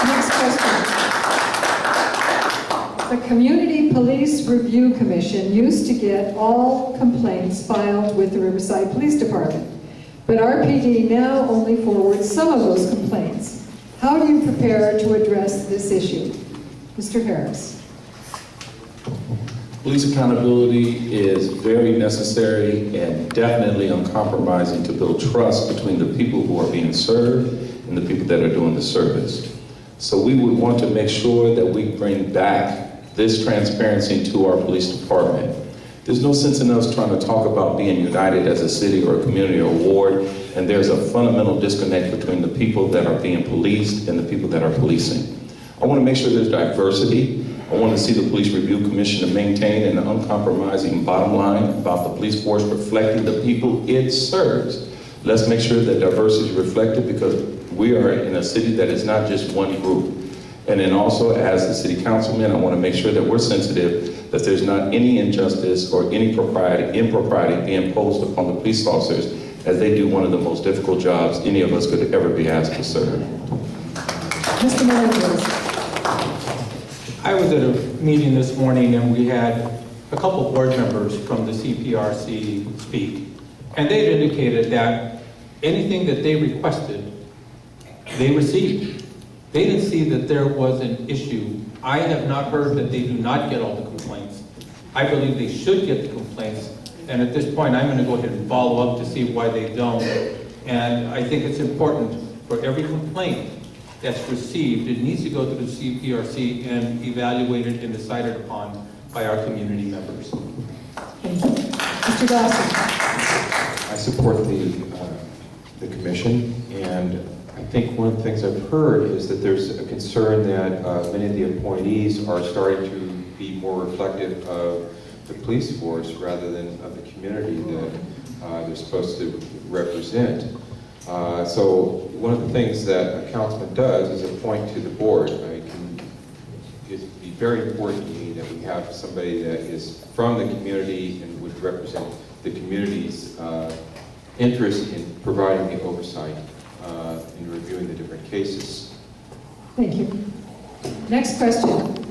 Next question. The Community Police Review Commission used to get all complaints filed with the Riverside Police Department, but RPD now only forwards some of those complaints. How do you prepare to address this issue? Mr. Harris. Police accountability is very necessary and definitely uncompromising to build trust between the people who are being served and the people that are doing the service. So we would want to make sure that we bring back this transparency to our police department. There's no sense in us trying to talk about being united as a city or a community or a ward, and there's a fundamental disconnect between the people that are being policed and the people that are policing. I want to make sure there's diversity. I want to see the Police Review Commission maintain an uncompromising bottom line about the police force reflecting the people it serves. Let's make sure that diversity is reflected, because we are in a city that is not just one group. And then also, as the city councilman, I want to make sure that we're sensitive that there's not any injustice or any impropriety being imposed upon the police officers as they do one of the most difficult jobs any of us could ever be asked to serve. Mr. Menendez. I was at a meeting this morning and we had a couple board members from the CPRC speak, and they indicated that anything that they requested, they received. They didn't see that there was an issue. I have not heard that they do not get all the complaints. I believe they should get the complaints, and at this point I'm going to go ahead and follow up to see why they don't. And I think it's important for every complaint that's received, it needs to go through the CPRC and evaluated and decided upon by our community members. Thank you. Mr. Dawson. I support the commission, and I think one of the things I've heard is that there's a concern that many of the appointees are starting to be more reflective of the police force rather than of the community that they're supposed to represent. So one of the things that a councilman does is appoint to the board. It'd be very important to me that we have somebody that is from the community and would represent the community's interest in providing the oversight in reviewing the different cases. Thank you. Next question.